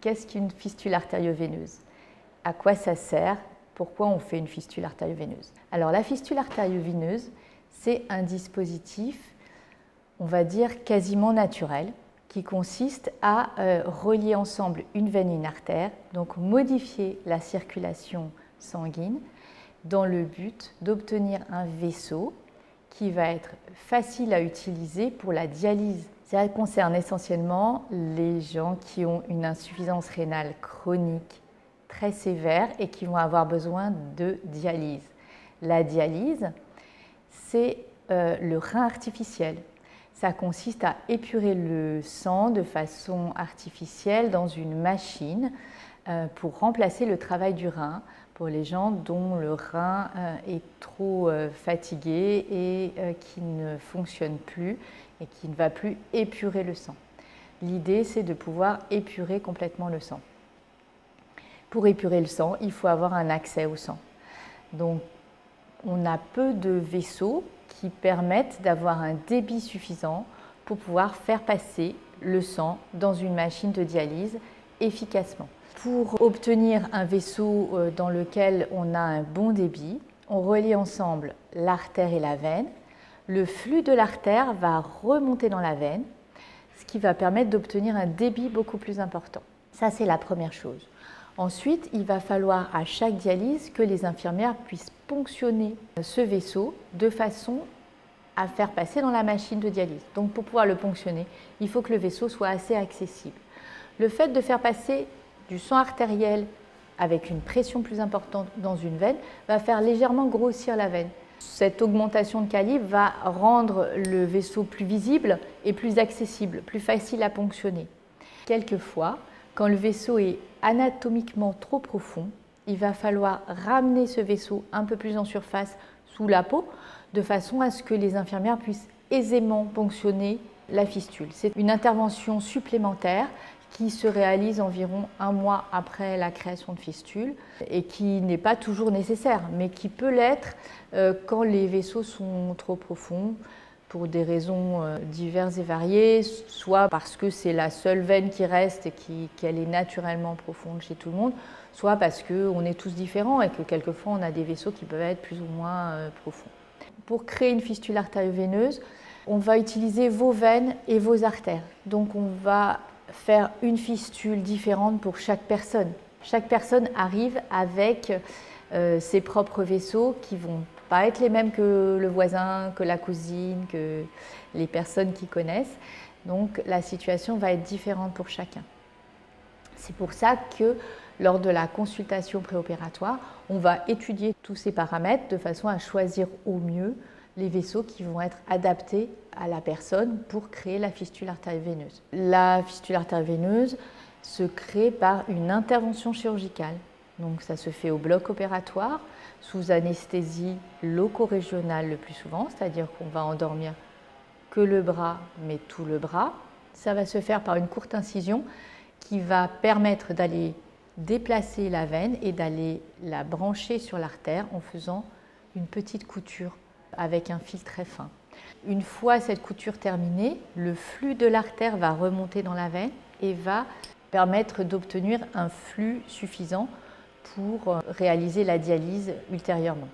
Qu'est-ce qu'une fistule artério-veineuse? À quoi ça sert? Pourquoi on fait une fistule artério-veineuse? Alors la fistule artério-veineuse, c'est un dispositif, on va dire quasiment naturel, qui consiste à relier ensemble une veine et une artère, donc modifier la circulation sanguine dans le but d'obtenir un vaisseau qui va être facile à utiliser pour la dialyse. Ça concerne essentiellement les gens qui ont une insuffisance rénale chronique très sévère et qui vont avoir besoin de dialyse. La dialyse, c'est le rein artificiel. Ça consiste à épurer le sang de façon artificielle dans une machine pour remplacer le travail du rein pour les gens dont le rein est trop fatigué et qui ne fonctionne plus et qui ne va plus épurer le sang. L'idée, c'est de pouvoir épurer complètement le sang. Pour épurer le sang, il faut avoir un accès au sang. Donc, on a peu de vaisseaux qui permettent d'avoir un débit suffisant pour pouvoir faire passer le sang dans une machine de dialyse efficacement. Pour obtenir un vaisseau dans lequel on a un bon débit, on relie ensemble l'artère et la veine. Le flux de l'artère va remonter dans la veine, ce qui va permettre d'obtenir un débit beaucoup plus important. Ça, c'est la première chose. Ensuite, il va falloir à chaque dialyse que les infirmières puissent ponctionner ce vaisseau de façon à faire passer dans la machine de dialyse. Donc pour pouvoir le ponctionner, il faut que le vaisseau soit assez accessible. Le fait de faire passer du sang artériel avec une pression plus importante dans une veine va faire légèrement grossir la veine. Cette augmentation de calibre va rendre le vaisseau plus visible et plus accessible, plus facile à ponctionner. Quelquefois, quand le vaisseau est anatomiquement trop profond, il va falloir ramener ce vaisseau un peu plus en surface sous la peau, de façon à ce que les infirmières puissent aisément ponctionner la fistule. C'est une intervention supplémentaire qui se réalise environ 1 mois après la création de fistule et qui n'est pas toujours nécessaire, mais qui peut l'être quand les vaisseaux sont trop profonds, pour des raisons diverses et variées, soit parce que c'est la seule veine qui reste et qu'elle est naturellement profonde chez tout le monde, soit parce qu'on est tous différents et que quelquefois on a des vaisseaux qui peuvent être plus ou moins profonds. Pour créer une fistule artério-veineuse, on va utiliser vos veines et vos artères. Donc on va faire une fistule différente pour chaque personne. Chaque personne arrive avec ses propres vaisseaux qui vont pas être les mêmes que le voisin, que la cousine, que les personnes qui connaissent. Donc la situation va être différente pour chacun. C'est pour ça que lors de la consultation préopératoire, on va étudier tous ces paramètres de façon à choisir au mieux les vaisseaux qui vont être adaptés à la personne pour créer la fistule artério-veineuse. La fistule artério-veineuse se crée par une intervention chirurgicale. Donc ça se fait au bloc opératoire, sous anesthésie loco-régionale le plus souvent, c'est-à-dire qu'on va endormir que le bras, mais tout le bras. Ça va se faire par une courte incision qui va permettre d'aller déplacer la veine et d'aller la brancher sur l'artère en faisant une petite couture avec un fil très fin. Une fois cette couture terminée, le flux de l'artère va remonter dans la veine et va permettre d'obtenir un flux suffisant pour réaliser la dialyse ultérieurement.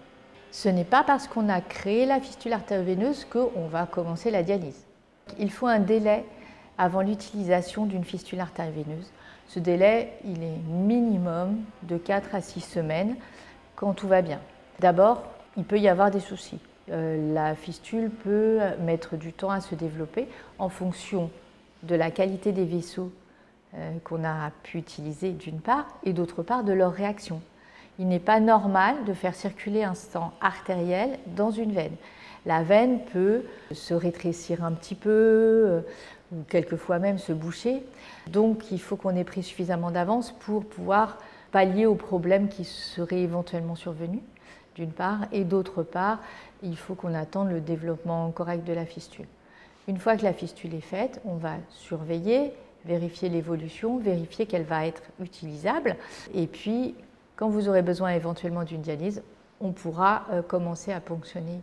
Ce n'est pas parce qu'on a créé la fistule artério-veineuse qu'on va commencer la dialyse. Il faut un délai avant l'utilisation d'une fistule artério-veineuse. Ce délai, il est minimum de 4 à 6 semaines quand tout va bien. D'abord, il peut y avoir des soucis. La fistule peut mettre du temps à se développer en fonction de la qualité des vaisseaux qu'on a pu utiliser d'une part et d'autre part de leur réaction. Il n'est pas normal de faire circuler un sang artériel dans une veine. La veine peut se rétrécir un petit peu ou quelquefois même se boucher. Donc il faut qu'on ait pris suffisamment d'avance pour pouvoir pallier aux problèmes qui seraient éventuellement survenus, d'une part, et d'autre part, il faut qu'on attende le développement correct de la fistule. Une fois que la fistule est faite, on va surveiller, vérifier l'évolution, vérifier qu'elle va être utilisable. Et puis, quand vous aurez besoin éventuellement d'une dialyse, on pourra commencer à ponctionner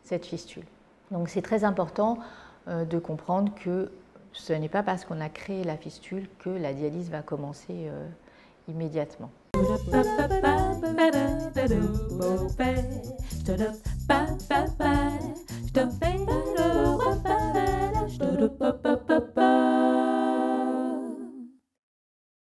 cette fistule. Donc c'est très important de comprendre que ce n'est pas parce qu'on a créé la fistule que la dialyse va commencer immédiatement.